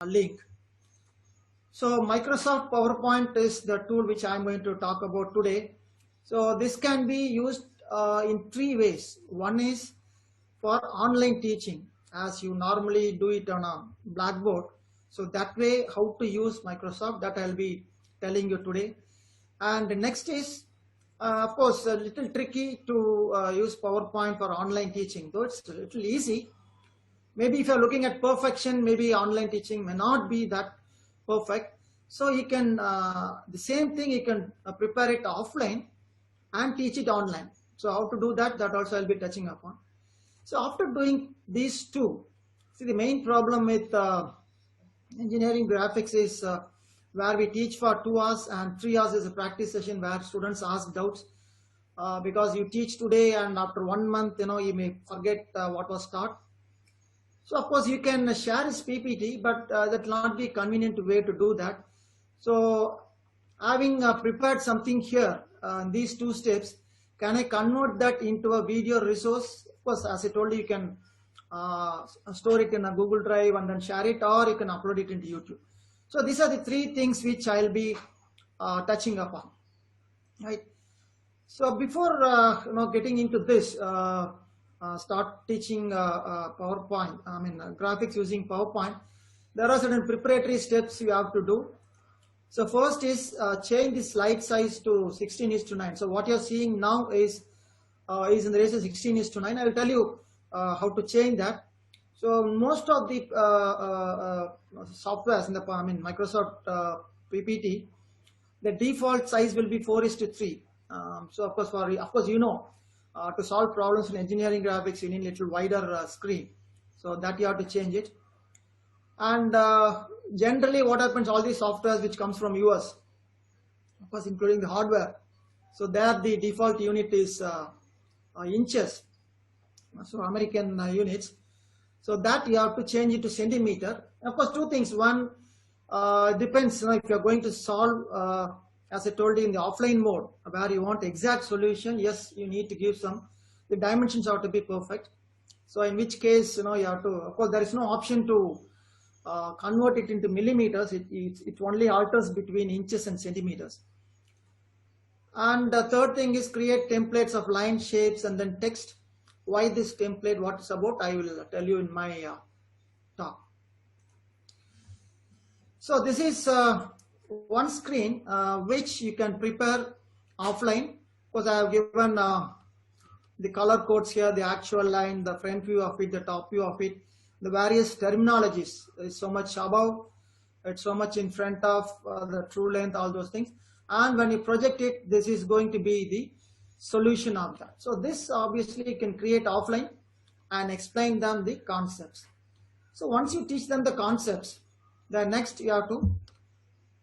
link. So Microsoft PowerPoint is the tool which I'm going to talk about today. So this can be used in three ways. One is for online teaching, as you normally do it on a blackboard. So that way, how to use Microsoft, that I'll be telling you today. And the next is, of course, a little tricky to use PowerPoint for online teaching, though it's a little easy. Maybe if you're looking at perfection, maybe online teaching may not be that perfect. So you can, the same thing, you can prepare it offline and teach it online. So how to do that, that also I'll be touching upon. So after doing these two, see, the main problem with engineering graphics is where we teach for 2 hours and 3 hours is a practice session where students ask doubts because you teach today and after 1 month, you may forget what was taught. So of course you can share his PPT, but that will not be a convenient way to do that. So having prepared something here, these two steps, can I convert that into a video resource? Of course, as I told you, you can store it in a Google Drive and then share it, or you can upload it into YouTube. So these are the three things which I'll be touching upon, right? So before getting into this, start teaching PowerPoint, graphics using PowerPoint, there are certain preparatory steps you have to do. So first is change the slide size to 16:9. So what you're seeing now is in the ratio 16:9. I will tell you how to change that. So most of the softwares in the Microsoft PPT, the default size will be 4:3. So of course, to solve problems in engineering graphics, you need a little wider screen. So that you have to change it. And generally what happens, all these softwares which comes from US, of course including the hardware, so there the default unit is inches, so American units. So that you have to change it to centimeter. Of course, two things. One, depends, if you're going to solve, as I told you, in the offline mode, where you want exact solution, yes, you need to give the dimensions have to be perfect. So in which case, you have to, of course, there is no option to convert it into millimeters. It only alters between inches and centimeters. And the third thing is create templates of line, shapes, and then text. Why this template, what it's about, I will tell you in my talk. So this is one screen which you can prepare offline, because I have given the color codes here, the actual line, the front view of it, the top view of it, the various terminologies. It's so much above, it's so much in front of, the true length, all those things. And when you project it, this is going to be the solution of that. So this obviously you can create offline and explain them the concepts. So once you teach them the concepts, then next you have to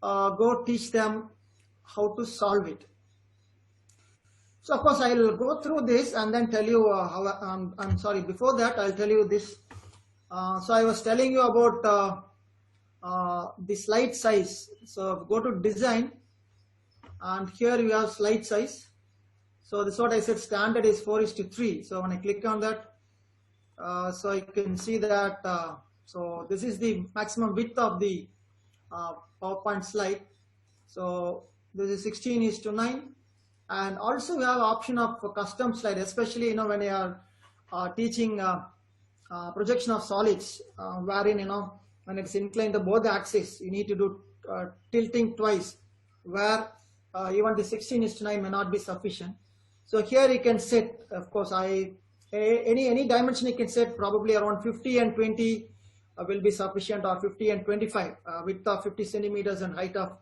go teach them how to solve it. So of course I will go through this and then tell you how, I'm sorry, before that I'll tell you this. So I was telling you about the slide size. So go to design and here you have slide size. So this is what I said, standard is 4:3. So when I click on that, so I can see that, so this is the maximum width of the PowerPoint slide. So this is 16:9. And also we have option of custom slide, especially when you are teaching projection of solids, wherein when it's inclined to both axes, you need to do tilting twice, where even the 16:9 may not be sufficient. So here you can set, of course, any dimension you can set, probably around 50 and 20 will be sufficient, or 50 and 25, width of 50 centimeters and height of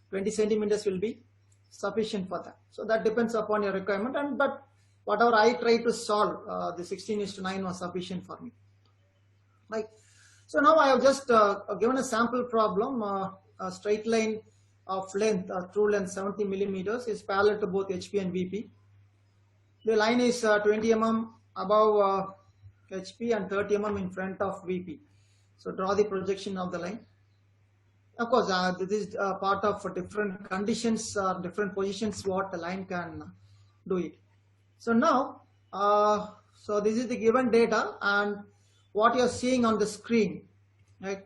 20 centimeters will be sufficient for that. So that depends upon your requirement, but whatever I try to solve, the 16:9 was sufficient for me. Right. So now I have just given a sample problem. A straight line of length, true length 70 millimeters, is parallel to both HP and VP. The line is 20 mm above HP and 30 mm in front of VP. So draw the projection of the line. Of course, this is part of different conditions, different positions, what the line can do it. So now, so this is the given data and what you're seeing on the screen, right?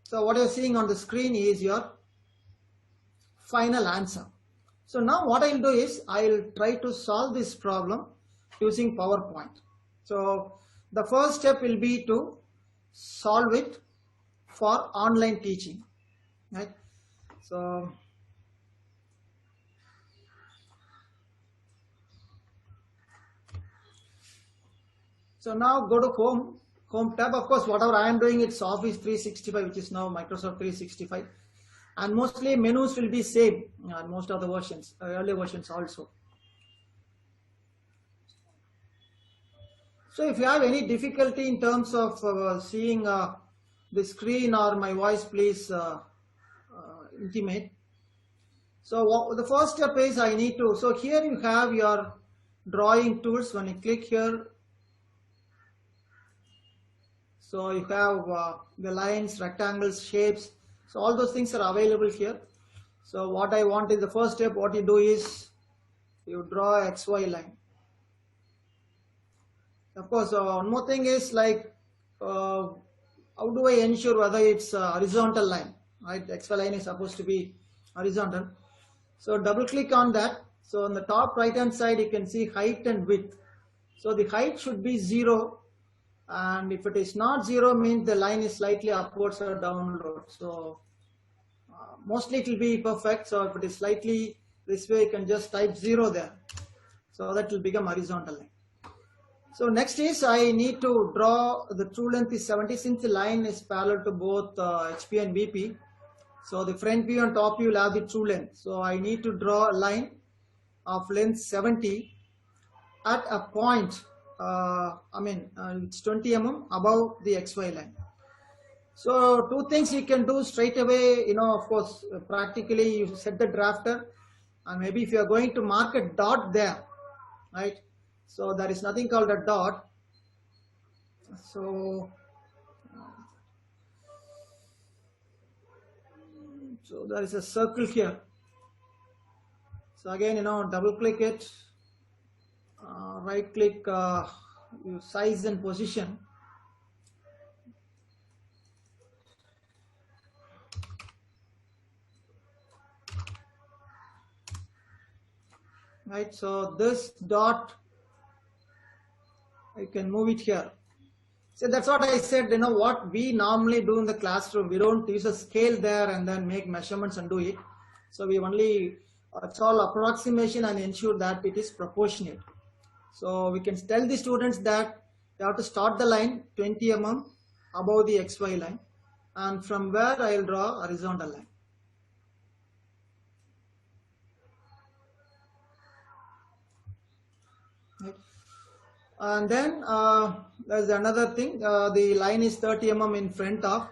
So what you're seeing on the screen is your final answer. So now what I'll do is I'll try to solve this problem using PowerPoint. So the first step will be to solve it for online teaching, right? So now go to home tab. Of course, whatever I am doing, it's Office 365, which is now Microsoft 365, and mostly menus will be same on most of the versions, earlier versions also. So if you have any difficulty in terms of seeing the screen or my voice, please intimate. So the first step is I need to, so here you have your drawing tools. When you click here, so you have the lines, rectangles, shapes. So all those things are available here. So what I want is the first step, what you do is you draw a XY line. Of course, one more thing is like, how do I ensure whether it's a horizontal line, right? The XY line is supposed to be horizontal. So double click on that. So on the top right hand side, you can see height and width. So the height should be 0. And if it is not 0, means the line is slightly upwards or downward. So mostly it will be perfect. So if it is slightly this way, you can just type 0 there. So that will become horizontal line. So next is I need to draw the true length is 70, since the line is parallel to both HP and VP. So the front view and top view will have the true length. So I need to draw a line of length 70 at a point, it's 20 mm above the XY line. So two things you can do straight away, of course, practically you set the drafter, and maybe if you are going to mark a dot there, right? So there is nothing called a dot. So there is a circle here. So again, double click it, right click, size and position. Right, so this dot, I can move it here. So that's what I said, what we normally do in the classroom, we don't use a scale there and then make measurements and do it. So we only, it's all approximation and ensure that it is proportionate. So we can tell the students that they have to start the line 20 mm above the XY line, and from where I will draw a horizontal line. Right. And then there's another thing, the line is 30 mm in front of,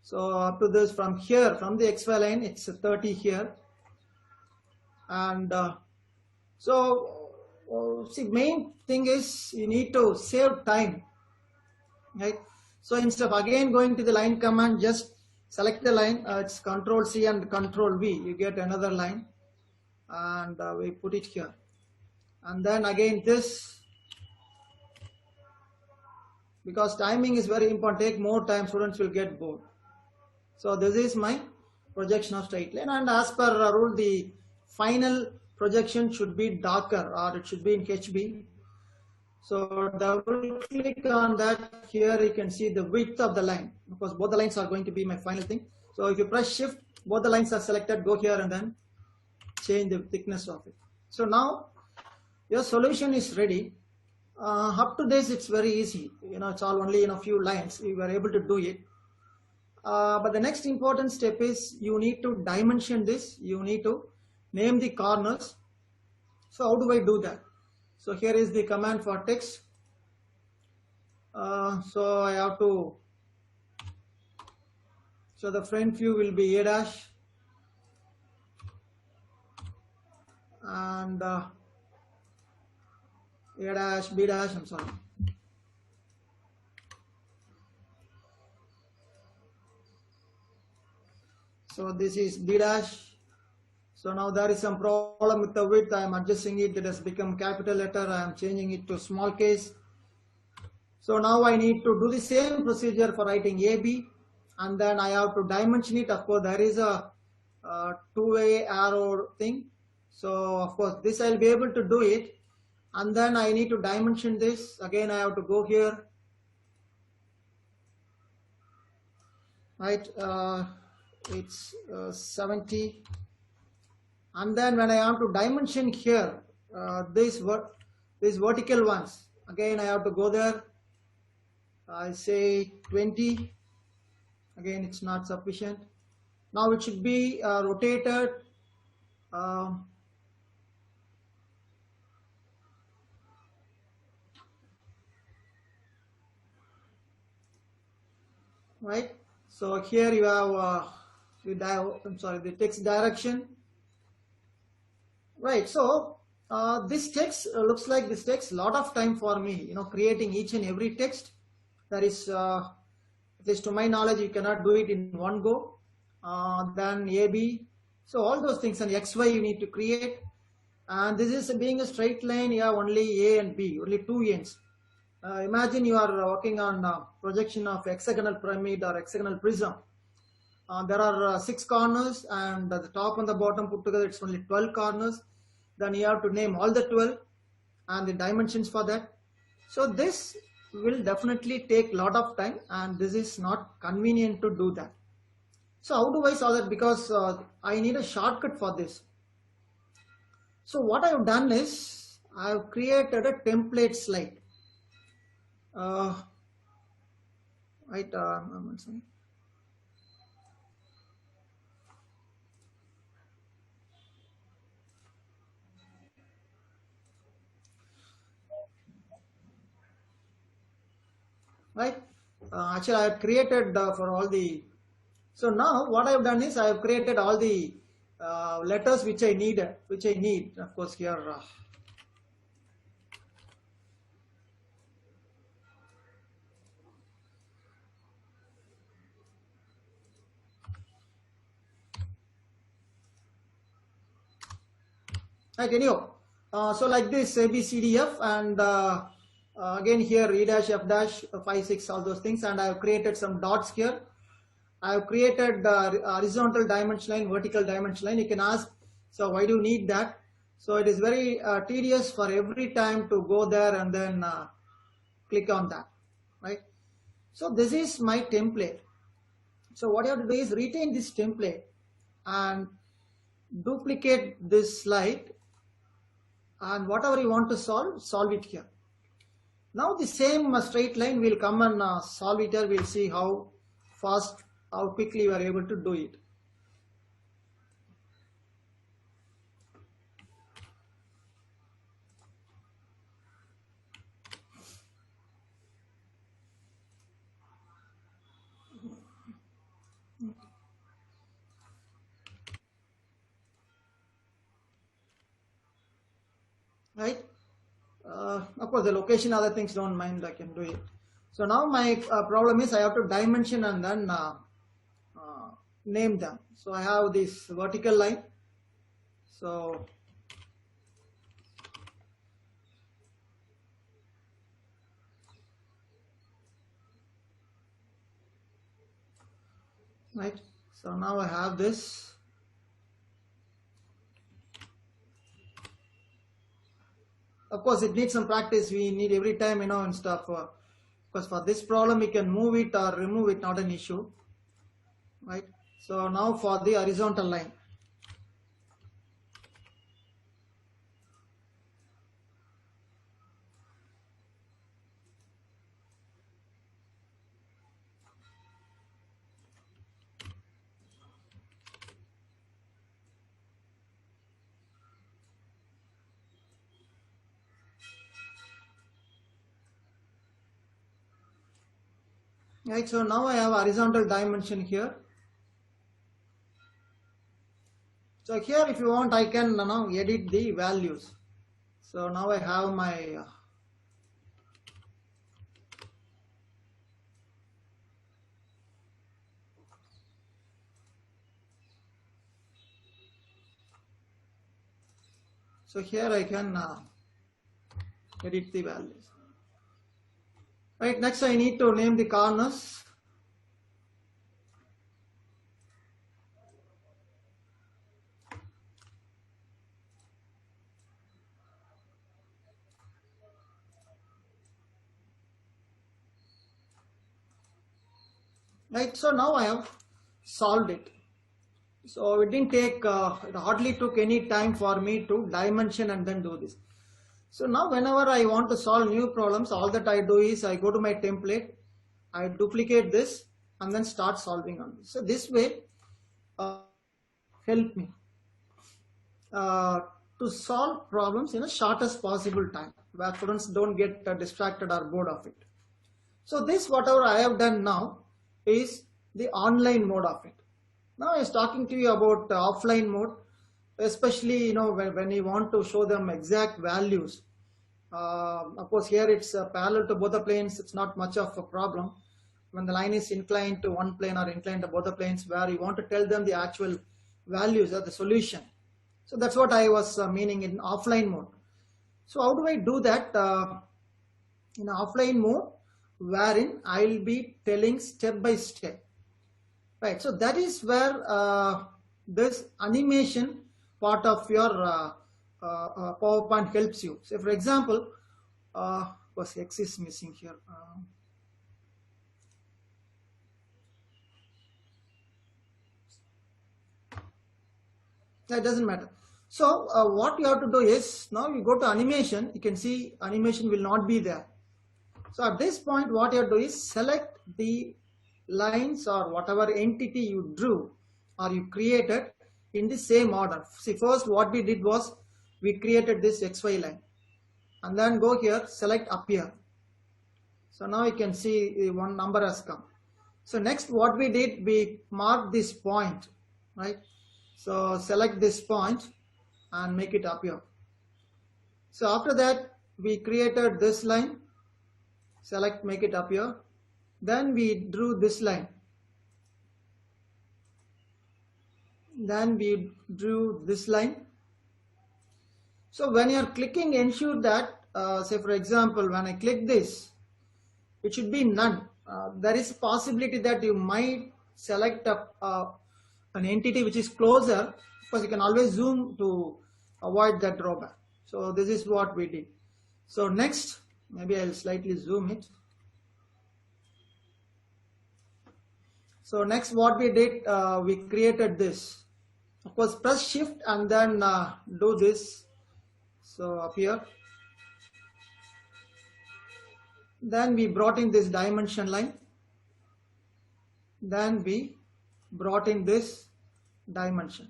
so up to this, from here, from the XY line, it's 30 here. And see, main thing is you need to save time, right? So instead of again going to the line command, just select the line, it's Control C and Control V, you get another line, and we put it here. And then again this, because timing is very important, take more time, students will get bored. So this is my projection of straight line, and as per rule, the final projection should be darker, or it should be in HB. So double click on that. Here you can see the width of the line, because both the lines are going to be my final thing. So if you press shift, both the lines are selected, go here and then change the thickness of it. So now your solution is ready. Up to this, it's very easy. It's all only in a few lines. We were able to do it. But the next important step is you need to dimension this. You need to name the corners. So how do I do that? So here is the command for text. So I have to, so the front view will be A dash, and A dash, B dash, I'm sorry. So this is B dash. So now there is some problem with the width. I am adjusting it. It has become capital letter. I am changing it to small case. So now I need to do the same procedure for writing AB. and then I have to dimension it. Of course, there is a two-way arrow thing. So of course, this I'll be able to do it. And then I need to dimension this. Again, I have to go here. Right, it's 70. And then when I have to dimension here, these vertical ones, again I have to go there. I say 20. Again, it's not sufficient. Now it should be rotated. Right. So here you have the text direction. Right. So this text looks like this takes a lot of time for me. Creating each and every text. That is, at least to my knowledge, you cannot do it in one go. Then AB. So all those things, and XY you need to create. And this is being a straight line. You have only A and B, only two ends. Imagine you are working on projection of hexagonal pyramid or hexagonal prism. There are 6 corners, and the top and the bottom put together it's only 12 corners. Then you have to name all the 12 and the dimensions for that. So this will definitely take a lot of time, and this is not convenient to do that. So how do I solve that? Because I need a shortcut for this. So what I have done is I have created a template slide. Right, sorry. Right, actually I have created for all the, so now what I have done is I have created all the letters which I need, of course here. Right, anyhow, so like this ABCDF, and again here E dash F dash 5 6 all those things, and I have created some dots here. I have created horizontal dimension line, vertical dimension line. You can ask, so why do you need that? So it is very tedious for every time to go there and then click on that, right? So this is my template. So what you have to do is retain this template and duplicate this slide, and whatever you want to solve it here. Now the same straight line will come and solve it here. We'll see how fast, how quickly you are able to do it. Right. Of course, the location, other things don't mind, I can do it. So now my problem is I have to dimension and then name them. So I have this vertical line. So right. So now I have this. Of course, it needs some practice. We need every time, and stuff. Because for this problem, we can move it or remove it, not an issue. Right. So now for the horizontal line. Right, so now I have horizontal dimension here. So here, if you want, I can now edit the values. So now I have my so here I can edit the values. Right, next I need to name the corners. right? So now I have solved it. So it didn't take, it hardly took any time for me to dimension and then do this. So now whenever I want to solve new problems, all that I do is I go to my template, I duplicate this and then start solving on this. So this way help me to solve problems in a shortest possible time where students don't get distracted or bored of it. So this whatever I have done now is the online mode of it. Now I was talking to you about offline mode, especially when you want to show them exact values. Of course, here it's parallel to both the planes. It's not much of a problem. When the line is inclined to one plane or inclined to both the planes, where you want to tell them the actual values of the solution. So that's what I was meaning in offline mode. So how do I do that in offline mode, wherein I'll be telling step by step, right? So that is where this animation part of your PowerPoint helps you. So for example, was X is missing here. That doesn't matter. So what you have to do is, now you go to animation, you can see animation will not be there. So at this point, what you have to do is select the lines or whatever entity you drew or you created in the same order. See, first what we did was we created this XY line and then go here, select appear. So now you can see one number has come. So next what we did, we marked this point, right? So select this point and make it appear. So after that, we created this line, select, make it appear. Then we drew this line. Then we drew this line. So when you are clicking, ensure that, say for example, when I click this, it should be none. There is a possibility that you might select an entity which is closer, because you can always zoom to avoid that drawback. So this is what we did. So next, maybe I'll slightly zoom it. So next what we did, we created this. Of course, press shift and then do this. So up here. Then we brought in this dimension line. Then we brought in this dimension.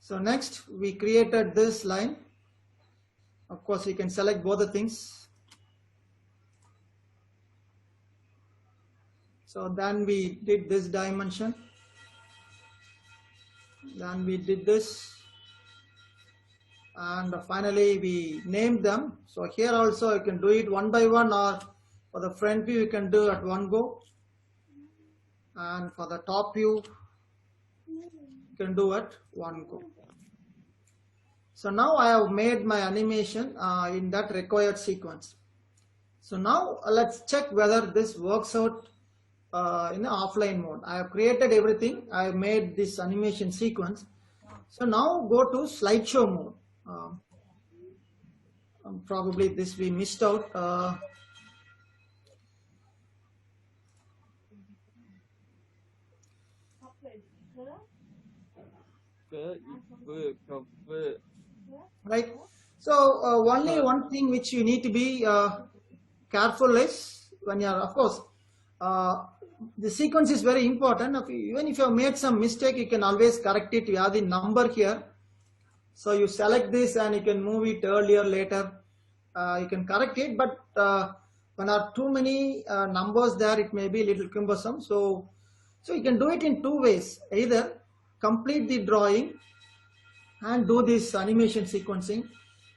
So next we created this line. Of course, you can select both the things. So then we did this dimension. Then we did this. And finally we named them. So here also you can do it one by one, or for the front view you can do at one go. And for the top view you can do at one go. So now I have made my animation in that required sequence. So now let's check whether this works out in the offline mode. I have created everything. I have made this animation sequence. So now go to slideshow mode. Probably this we missed out. Right. So only one thing which you need to be careful is when you are, of course, the sequence is very important. Even if you have made some mistake, you can always correct it. You have the number here. So you select this and you can move it earlier, later. You can correct it, but when there are too many numbers there, it may be a little cumbersome. So you can do it in two ways. Either complete the drawing and do this animation sequencing,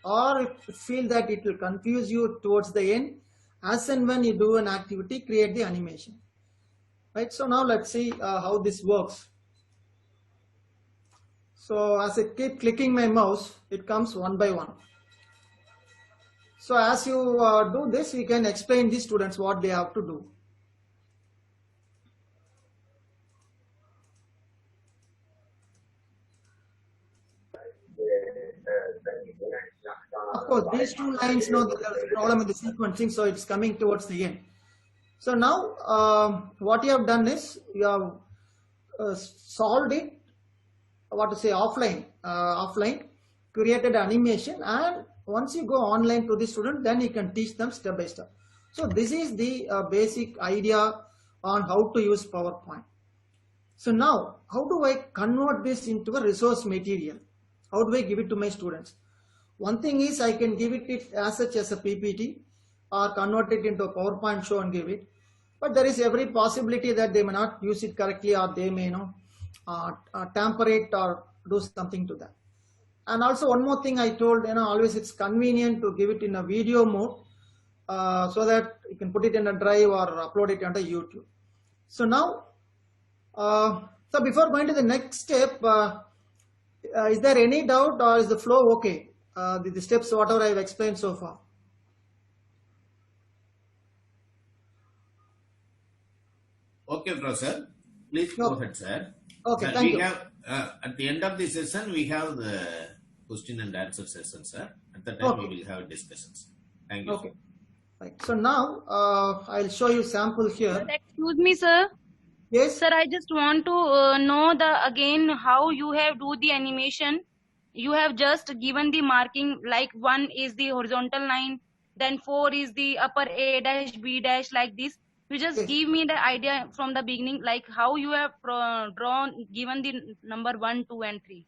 or if you feel that it will confuse you towards the end, as and when you do an activity, create the animation. Right. So now let's see how this works. So as I keep clicking my mouse, it comes one by one. So as you do this, we can explain the students what they have to do. Of course, these two lines know that there is a problem with the sequencing, so it's coming towards the end. So now what you have done is you have solved it, what to say, offline, created animation, and once you go online to the student, then you can teach them step by step. So this is the basic idea on how to use PowerPoint. So now, how do I convert this into a resource material? How do I give it to my students? One thing is I can give it as such as a PPT or convert it into a PowerPoint show and give it. But there is every possibility that they may not use it correctly, or they may tamper it or do something to that. And also one more thing I told, always it's convenient to give it in a video mode so that you can put it in a drive or upload it onto YouTube. So now, so before going to the next step, is there any doubt or is the flow okay? The steps, whatever I've explained so far. Okay, Professor. Please go ahead, sir. Okay, sir, thank you. Have, at the end of the session, we have the question and answer session, sir. At the time, we will have discussions. Thank you. Okay. Right. So now I'll show you sample here. Sir, excuse me, sir. Yes. Sir, I just want to know again how you have do the animation. You have just given the marking, like 1 is the horizontal line, then 4 is the upper A dash B dash, like this. You just give me the idea from the beginning, like how you have given the number 1, 2, and 3.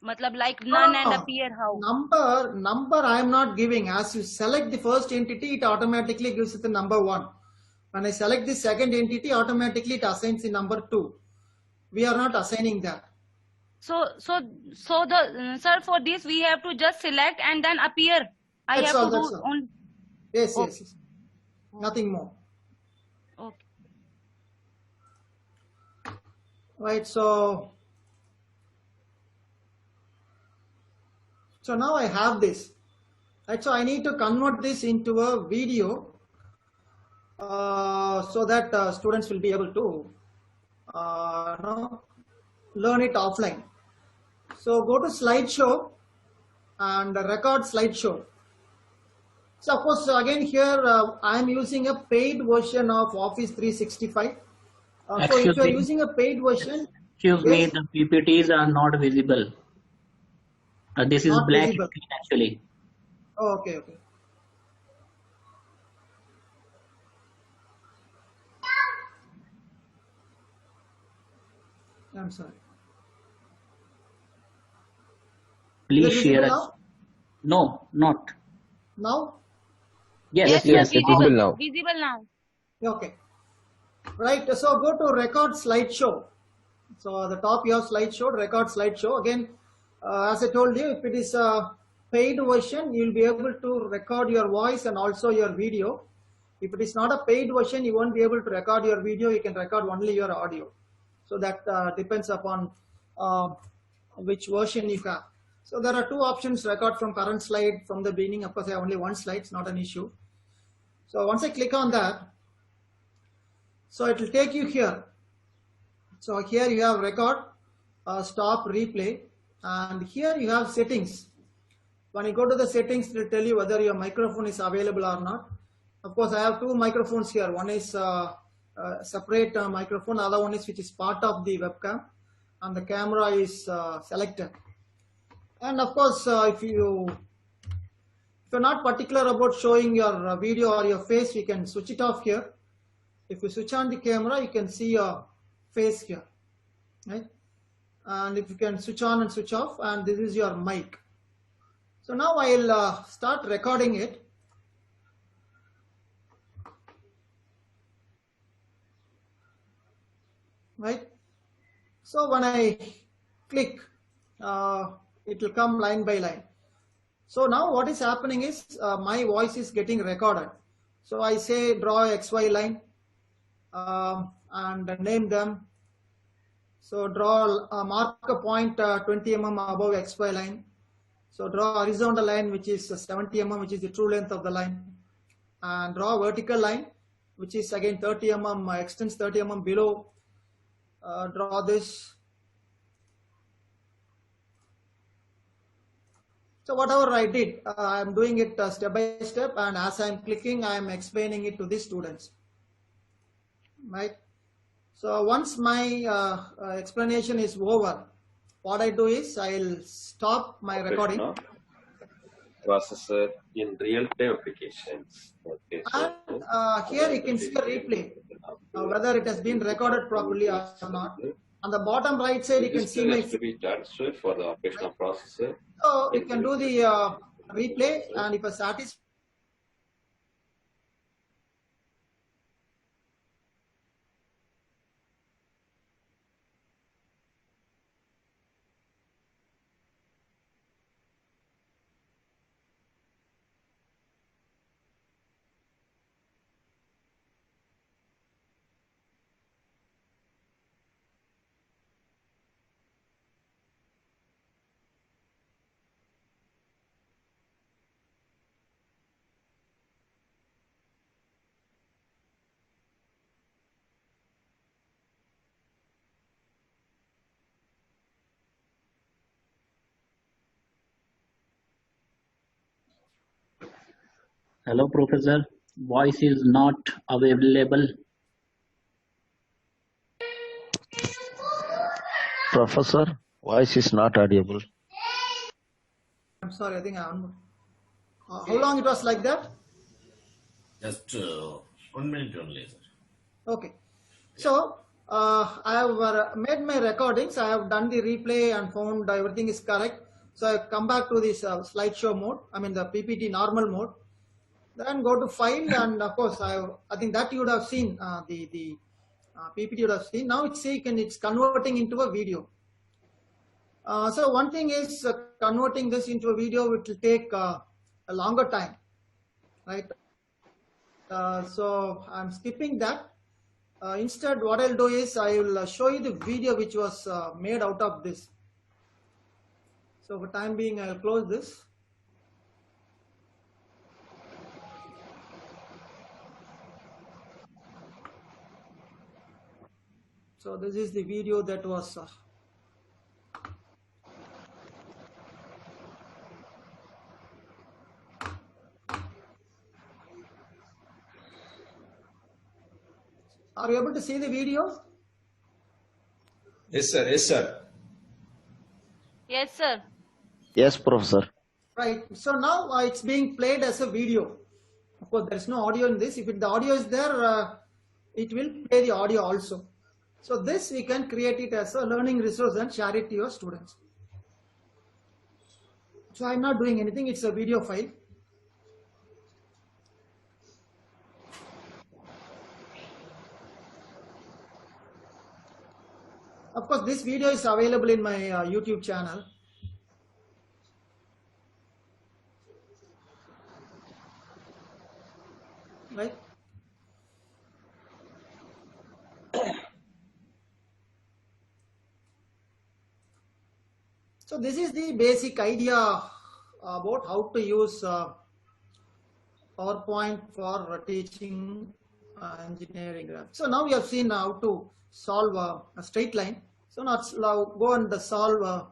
Matlab like none and appear how. Number I am not giving. As you select the first entity, it automatically gives it the number 1. When I select the second entity, automatically it assigns the number 2. We are not assigning that. So the sir, for this we have to just select and then appear. That's have all, to that's do all. on. Yes, Okay. yes. Nothing more. Okay. Right. So now I have this. Right. So I need to convert this into a video so that students will be able to learn it offline. So go to slideshow and record slideshow. So of course, again here I am using a paid version of Office 365. So if you are using a paid version, excuse me, the PPTs are not visible. This is not black visible. screen actually. Oh, okay, okay. I'm sorry. Please Is it share visible us. now? No, not. Now? Yes, sir, yes, visible now. Visible now. Okay. Right. So go to record slideshow. So at the top you have slideshow, record slideshow. Again, as I told you, if it is a paid version, you'll be able to record your voice and also your video. If it is not a paid version, you won't be able to record your video. You can record only your audio. So that depends upon which version you have. So there are two options: record from current slide, from the beginning. Of course, I have only one slide. It's not an issue. So once I click on that, so it will take you here. So here you have record, stop, replay, and here you have settings. When you go to the settings, it will tell you whether your microphone is available or not. Of course, I have two microphones here. One is separate microphone, other one is which is part of the webcam, and the camera is selected. And of course, if you're not particular about showing your video or your face, you can switch it off here. If you switch on the camera, you can see your face here, right? And if you can switch on and switch off, and this is your mic. So now I'll start recording it. Right? So when I click, it will come line by line. So now what is happening is my voice is getting recorded. So I say draw XY line and name them. So draw mark a point 20 mm above XY line. So draw horizontal line which is 70 mm, which is the true length of the line, and draw vertical line which is again 30 mm, extends 30 mm below. Draw this. So whatever I did, I am doing it step by step, and as I am clicking, I am explaining it to the students. right? So once my explanation is over, what I do is I'll stop my recording. Processor in real-time applications. Okay, And here you can see a replay, whether it has been recorded properly or not. On the bottom right side, you can see my. To be transferred for the operational processor. So you can do the replay, and if you're satisfied. Hello, Professor. Voice is not available. Professor, voice is not audible. I'm sorry, I think I'm. How long it was like that? Just 1 minute only, sir. Okay. So I have made my recordings. I have done the replay and found everything is correct. So I come back to this slideshow mode. I mean the PPT normal mode. Then go to file, and of course I think that you would have seen the PPT you would have seen. Now it's converting into a video. So one thing is converting this into a video, it will take a longer time, right? So I'm skipping that. Instead, what I'll do is I will show you the video which was made out of this. So for time being, I'll close this. So this is the video that was Are you able to see the video? Yes, sir. Yes, sir. Yes, sir. Yes, Professor. Right. So now it's being played as a video. Of course, there is no audio in this. If the audio is there, it will play the audio also. So this we can create it as a learning resource and share it to your students. So I'm not doing anything. It's a video file. Of course, this video is available in my YouTube channel. Right? So this is the basic idea about how to use PowerPoint for teaching engineering. So now we have seen how to solve a straight line. So now let's go and solve.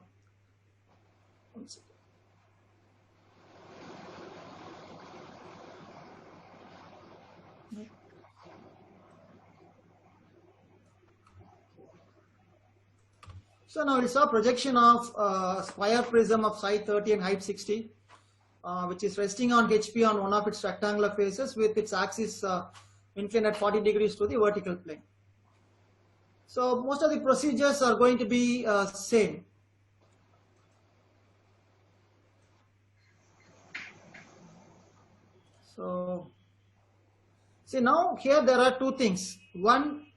So now we saw projection of square prism of side 30 and height 60, which is resting on HP on one of its rectangular faces with its axis inclined at 40 degrees to the vertical plane. So most of the procedures are going to be same. So see now here there are two things. One,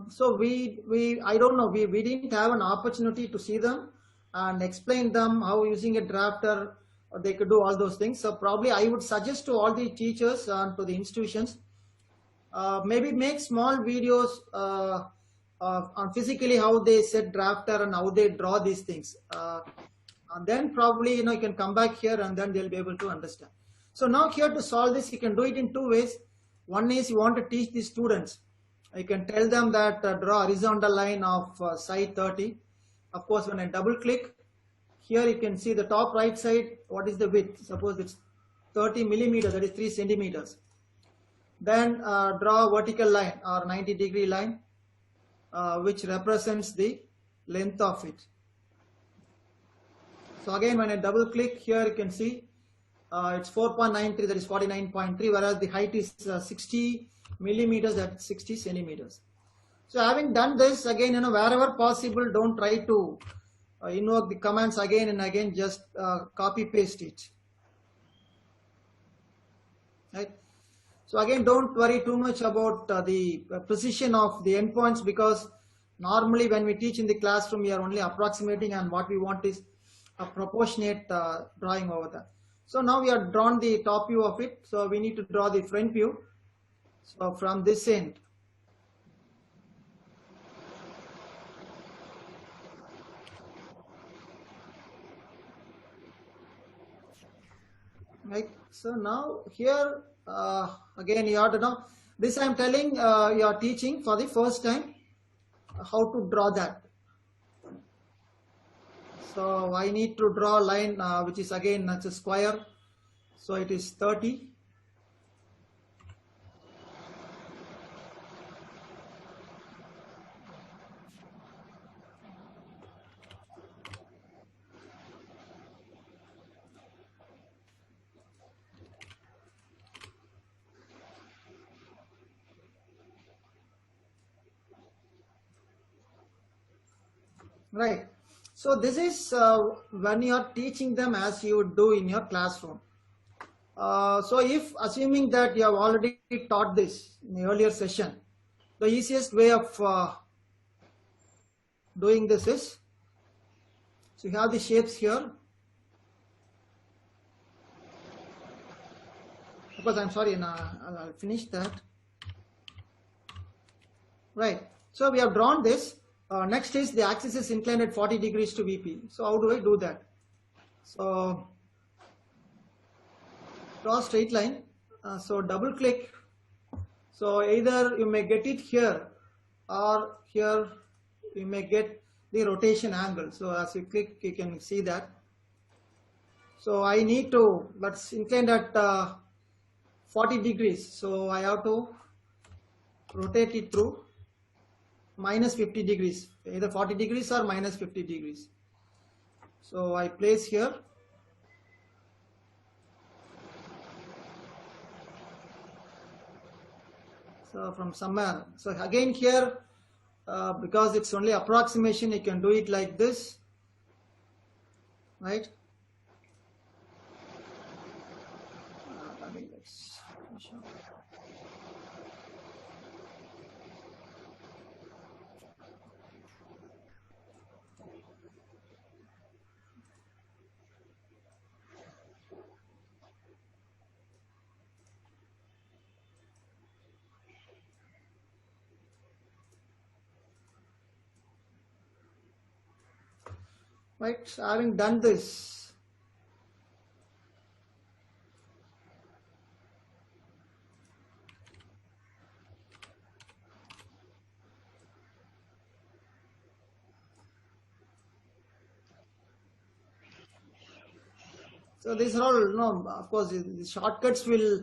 so I don't know, we didn't have an opportunity to see them and explain them how using a drafter they could do all those things. So probably I would suggest to all the teachers and to the institutions, maybe make small videos on physically how they set drafter and how they draw these things. And then probably you can come back here and then they'll be able to understand. So now here to solve this, you can do it in two ways. One is you want to teach the students. You can tell them that draw horizontal line of side 30. Of course, when I double click, here you can see the top right side, what is the width? Suppose it's 30 millimeters, that is 3 centimeters. Then draw a vertical line or 90-degree line which represents the length of it. So again, when I double click here, you can see it's 4.93, that is 49.3, whereas the height is 60 millimeters, that's 60 centimeters. So having done this, again, wherever possible, don't try to invoke the commands again and again, just copy paste it. Right? So again, don't worry too much about the precision of the endpoints, because normally when we teach in the classroom, we are only approximating, and what we want is a proportionate drawing over there. So now we have drawn the top view of it. So we need to draw the front view. So from this end, right? So now here again, you have to know this. I am telling you are teaching for the first time how to draw that. So I need to draw a line which is again, that's a square. So it is 30. Right. So this is when you are teaching them as you would do in your classroom. So if assuming that you have already taught this in the earlier session, the easiest way of doing this is, so you have the shapes here. Because I'm sorry, I'll finish that. Right. So we have drawn this. Next is the axis is inclined at 40 degrees to VP. So how do I do that? So draw straight line. So double click. So either you may get it here, or here you may get the rotation angle. So as you click, you can see that. So I need to, let's inclined at 40 degrees. So I have to rotate it through minus 50 degrees, either 40 degrees or minus 50 degrees. So I place here. So from somewhere, so again here, because it's only approximation, you can do it like this, right? Right, so having done this, so these are all, of course, the shortcuts will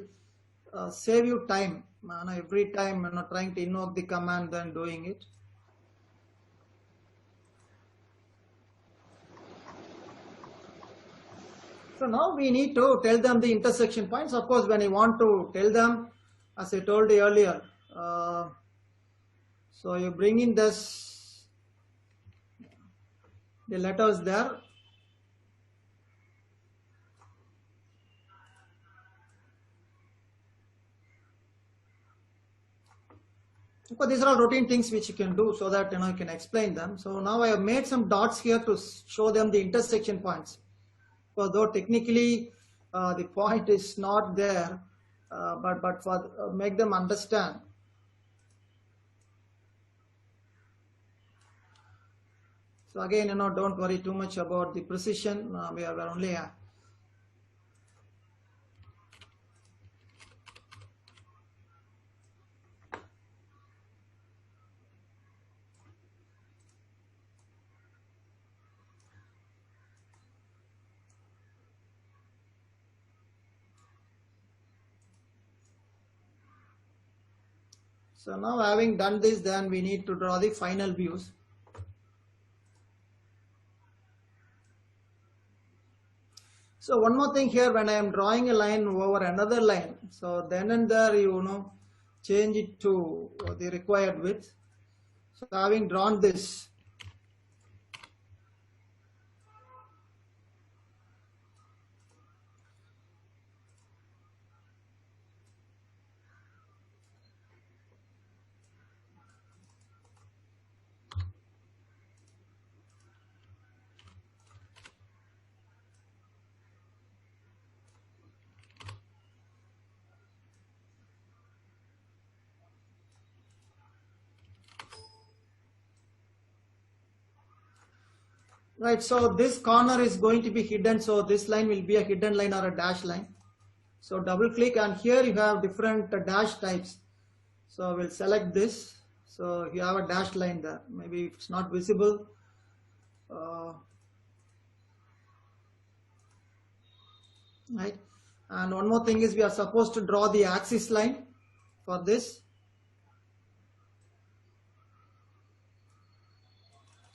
save you time. Every time trying to invoke the command, then doing it. So now we need to tell them the intersection points. Of course, when you want to tell them, as I told you earlier, so you bring in this, the letters there. Of course, these are all routine things which you can do so that you can explain them. So now I have made some dots here to show them the intersection points. Though technically the point is not there, but for make them understand. So again, don't worry too much about the precision. We are only So now having done this, then we need to draw the final views. So one more thing here, when I am drawing a line over another line, so then and there, change it to the required width. So having drawn this, right, so this corner is going to be hidden, so this line will be a hidden line or a dash line. So double click, and here you have different dash types. So we'll select this. So you have a dashed line there. Maybe it's not visible. Right. And one more thing is, we are supposed to draw the axis line for this.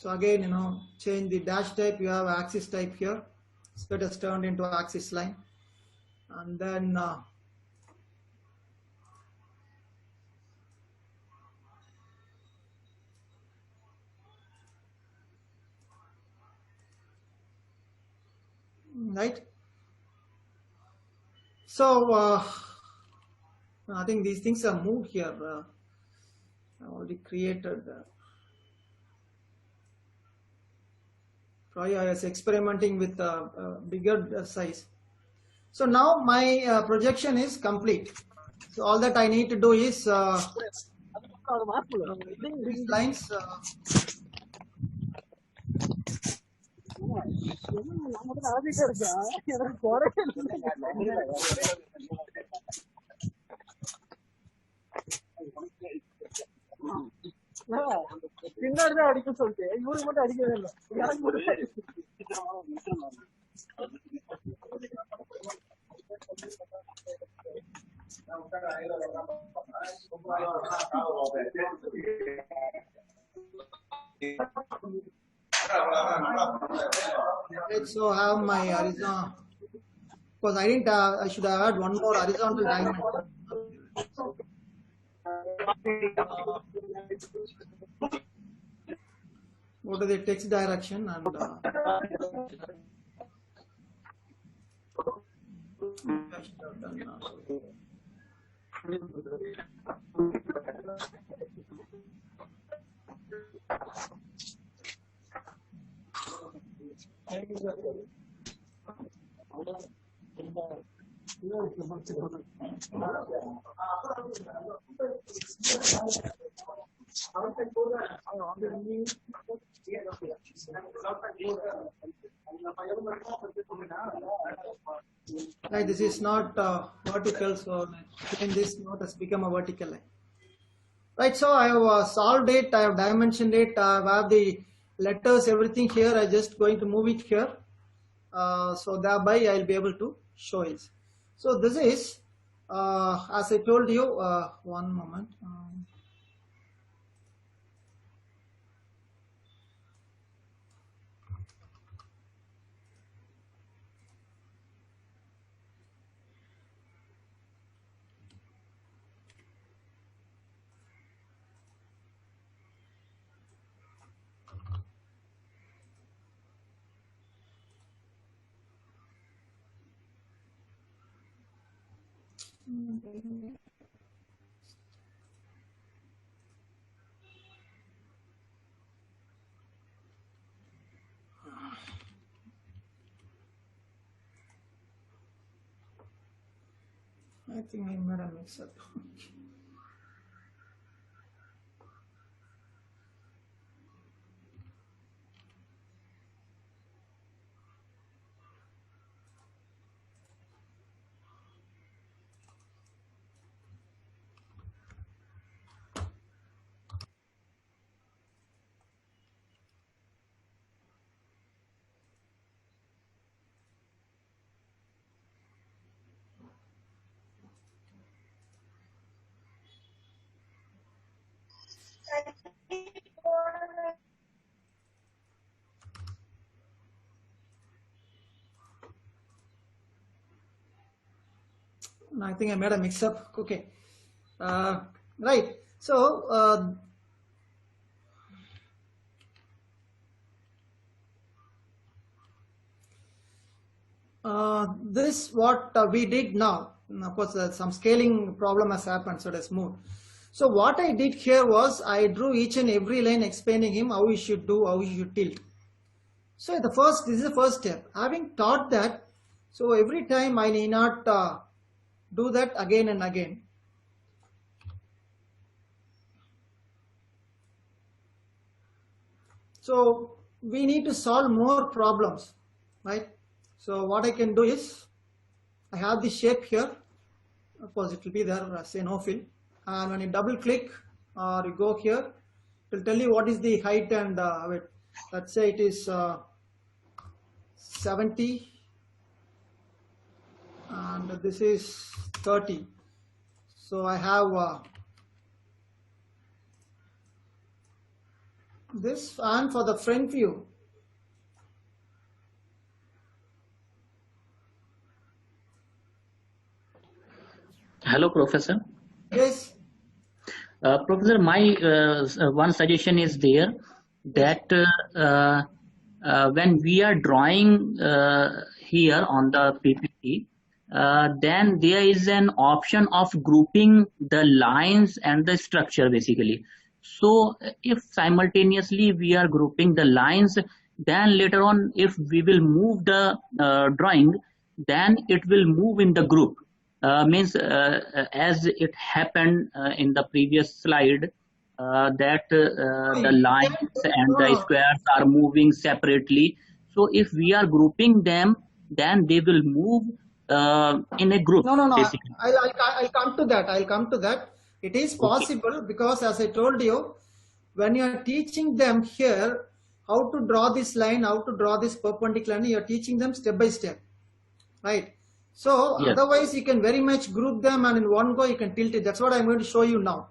So again, change the dash type. You have axis type here. So it is turned into axis line. And then right. So I think these things are moved here. I already created. Probably I was experimenting with a bigger size. So now my projection is complete. So all that I need to do is these lines. பின்னாடிதான் அடிக்க சொல்லிட்டு இவருக்கு மட்டும் அடிக்கவே இல்லை எனக்கு மட்டும் So I have my horizontal, because I didn't. I should have had one more horizontal diamond. Go to the text direction and right, this is not vertical, so in this note has become a vertical line. Right, so I have solved it, I have dimensioned it, I have the letters, everything here. I just going to move it here, so thereby I'll be able to show it. So this is, as I told you, one moment. I think I made a mix up. I think I made a mix up. Okay. Right. So, this what we did now. Of course, some scaling problem has happened, so let's move. So what I did here was I drew each and every line explaining him how he should do, how he should tilt. So this is the first step. Having taught that, so every time I need not do that again and again. So we need to solve more problems, right? So what I can do is, I have the shape here. Of course, it will be there, say no fill. And when you double click or you go here, it will tell you what is the height and width. Let's say it is 70 and this is 30. So I have this, and for the front view, Hello, Professor. yes. Professor, my one suggestion is there that when we are drawing here on the PPT, then there is an option of grouping the lines and the structure basically. So if simultaneously we are grouping the lines, then later on if we will move the drawing, then it will move in the group. Means as it happened in the previous slide, that the lines and the squares are moving separately. So if we are grouping them, then they will move in a group. No. Basically. I'll come to that. I'll come to that. It is possible because, as I told you, when you are teaching them here how to draw this line, how to draw this perpendicular line, you are teaching them step by step, right? So Yes. otherwise you can very much group them and in one go you can tilt it. That's what I'm going to show you now.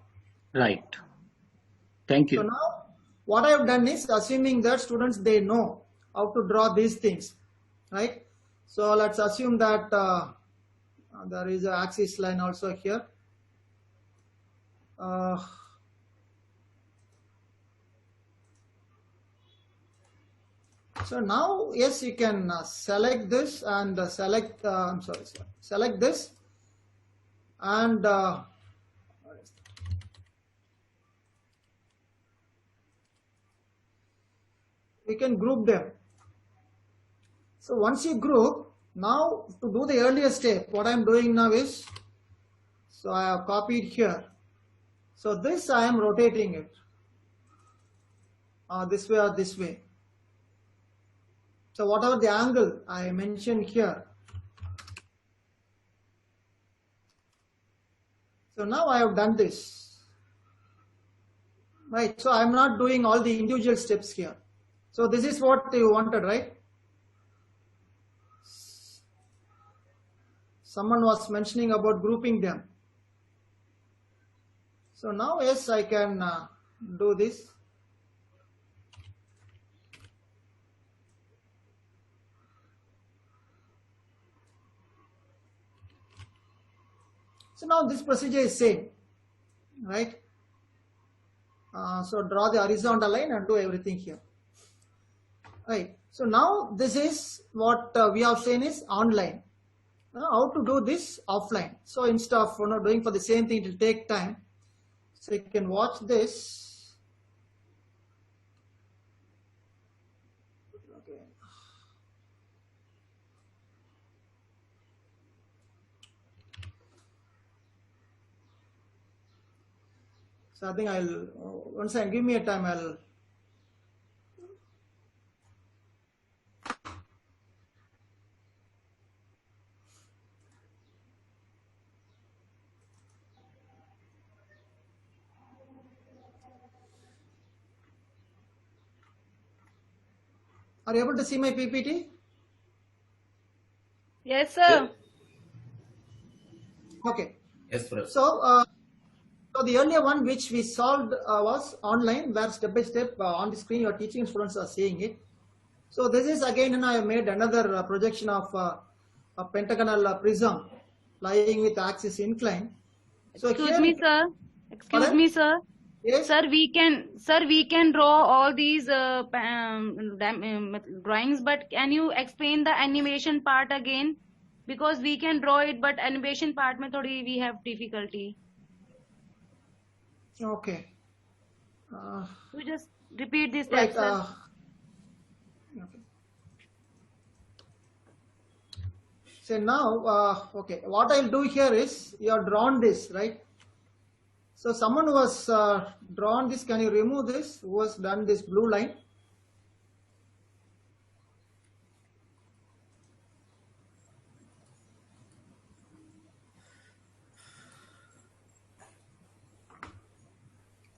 Right. Thank you. So now what I have done is, assuming that students, they know how to draw these things, right? So let's assume that there is an axis line also here. So now, yes, you can select this and select this and we can group them. So once you group, now to do the earlier step, what I'm doing now is, so I have copied here. So this I am rotating it this way or this way. So whatever the angle I mentioned here. So now I have done this, right? So I'm not doing all the individual steps here. So this is what you wanted, right? Someone was mentioning about grouping them. So now, yes, I can do this. So now this procedure is same, right? So draw the horizontal line and do everything here, right? So now this is what we have seen is online. Now how to do this offline? So instead of doing for the same thing, it will take time. So you can watch this. Okay. So I think I'll, once I give me a time, I'll. Are you able to see my PPT? Yes, sir. Okay. Yes, Professor. So So the earlier one which we solved was online, where step by step on the screen your teaching students are seeing it. So this is again, and I have made another projection of a pentagonal prism lying with axis inclined. So Excuse here, me, sir. Excuse Pardon? me, sir. yes, Sir, we can draw all these drawings, but can you explain the animation part again? Because we can draw it, but animation part mein thodi we have difficulty. okay. You just repeat this Right. step, sir. Okay. So now, okay, what I'll do here is you have drawn this, right? So someone who has drawn this, can you remove this? Who has done this blue line?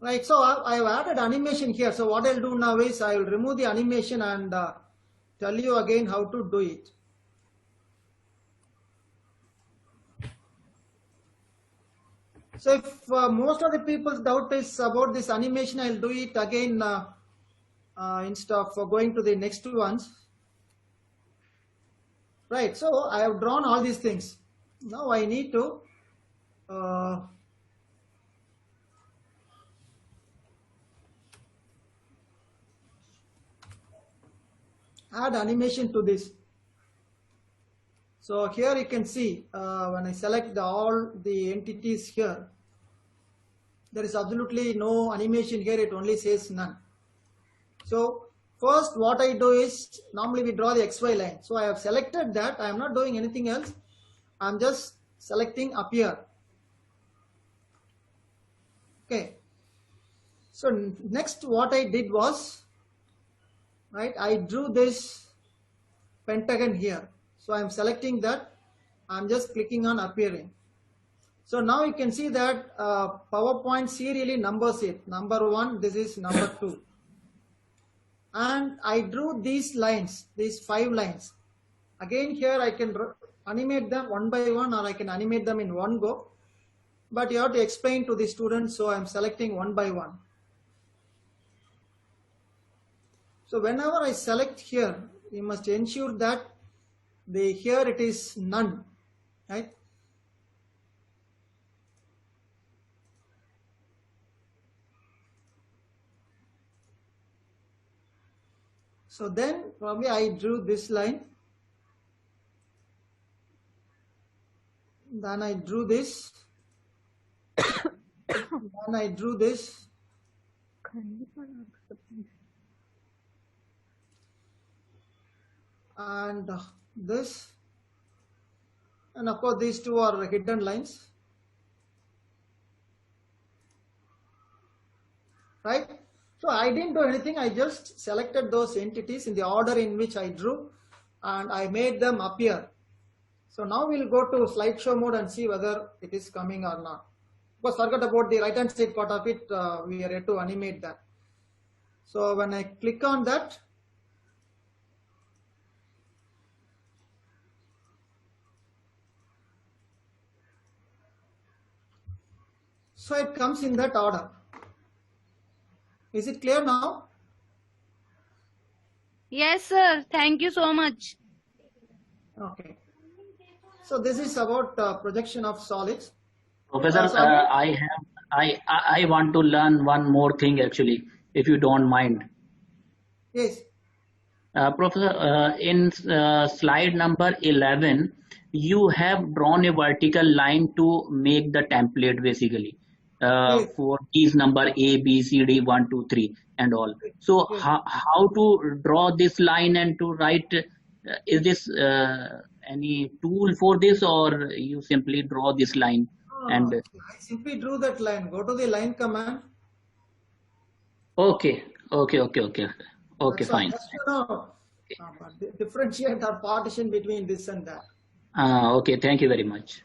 Right, so I have added animation here. So what I'll do now is I will remove the animation and tell you again how to do it. So if most of the people's doubt is about this animation, I'll do it again instead of going to the next ones. Right, so I have drawn all these things. Now I need to add animation to this. So here you can see when I select all the entities here, there is absolutely no animation here, it only says none. So first what I do is, normally we draw the XY line. So I have selected that, I am not doing anything else. I am just selecting appear. Okay. So next what I did was, right, I drew this pentagon here. So I'm selecting that, I'm just clicking on appearing. So now you can see that PowerPoint serially numbers it. Number 1, this is number 2. And I drew these lines, these 5 lines. Again here I can animate them one by one, or I can animate them in one go. But you have to explain to the students, so I'm selecting one by one. So whenever I select here, you must ensure that here it is none, right? So then probably I drew this line. Then I drew this. Then I drew this. And this. And of course these two are hidden lines. Right? So I didn't do anything, I just selected those entities in the order in which I drew and I made them appear. So now we'll go to slideshow mode and see whether it is coming or not. Because forget about the right hand side part of it, we are yet to animate that. So when I click on that, so it comes in that order. Is it clear now? Yes, sir. Thank you so much. Okay. So this is about projection of solids. Professor, I want to learn one more thing actually, if you don't mind. Yes. Professor, in slide number 11, you have drawn a vertical line to make the template basically Yes. for keys number A, B, C, D, 1, 2, 3 and all. So Yes. how to draw this line and to write, is this any tool for this, or you simply draw this line? And I simply drew that line. Go to the line command. okay, That's fine. just, differentiate or partition between this and that. Okay, thank you very much.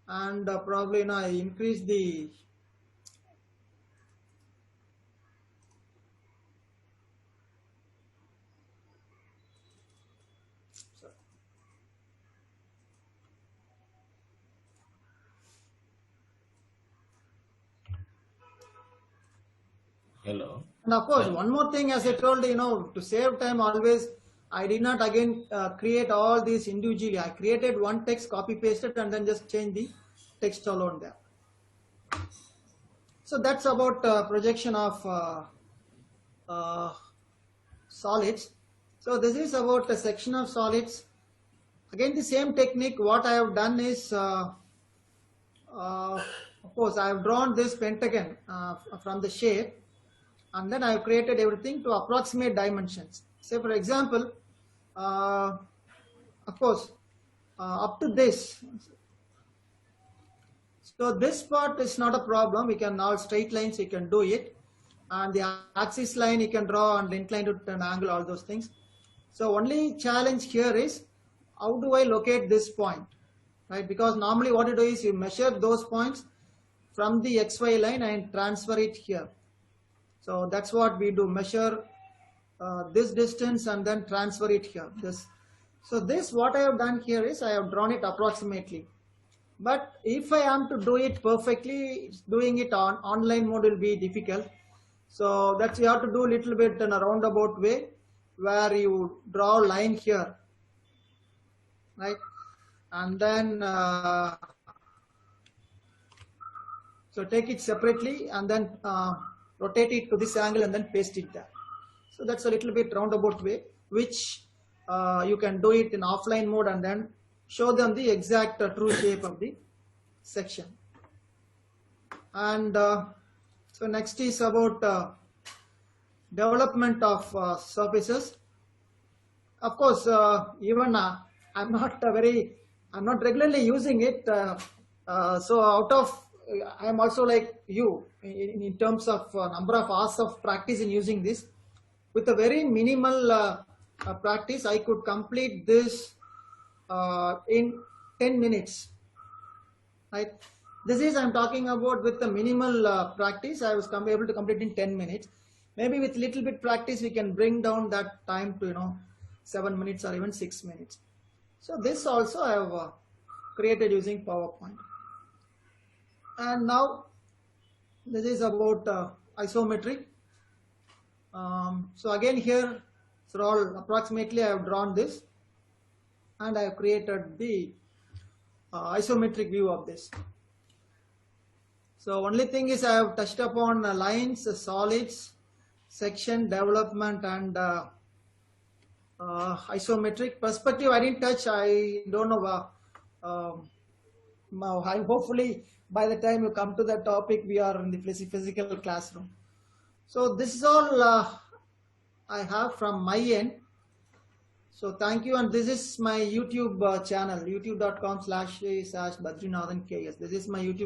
And probably I increase the Hello. And of course, Sir. one more thing, as I told you, to save time always, I did not again create all these individually. I created one text, copy pasted, and then just change the text alone there. So that's about projection of solids. So this is about a section of solids. Again, the same technique. What I have done is, of course, I have drawn this pentagon from the shape, and then I have created everything to approximate dimensions. Say, for example, of course, up to this. So this part is not a problem. We can all straight lines, you can do it. And the axis line you can draw and incline to an angle, all those things. So only challenge here is, how do I locate this point, right? Because normally what you do is you measure those points from the XY line and transfer it here. So that's what we do, measure this distance and then transfer it here. So this, what I have done here is I have drawn it approximately. But if I am to do it perfectly, doing it on online mode will be difficult. So that you have to do a little bit in a roundabout way, where you draw a line here, right? And then so take it separately and then rotate it to this angle and then paste it there. So that's a little bit roundabout way, which you can do it in offline mode and then show them the exact true shape of the section. And so next is about development of surfaces. Of course, even I'm not regularly using it. So I'm also like you in terms of number of hours of practice in using this. With a very minimal practice, I could complete this in 10 minutes, right? This is, I'm talking about with the minimal practice, I was able to complete in 10 minutes. Maybe with little bit practice, we can bring down that time to, 7 minutes or even 6 minutes. So this also I have created using PowerPoint. And now this is about isometric. So again here, so all approximately I have drawn this and I have created the isometric view of this. So only thing is I have touched upon lines, solids, section, development, and isometric. Perspective I didn't touch. I don't know. Hopefully by the time you come to that topic, we are in the physical classroom. So this is all I have from my end. So thank you, and this is my YouTube channel, youtube.com/Badrinathan KS. This is my YouTube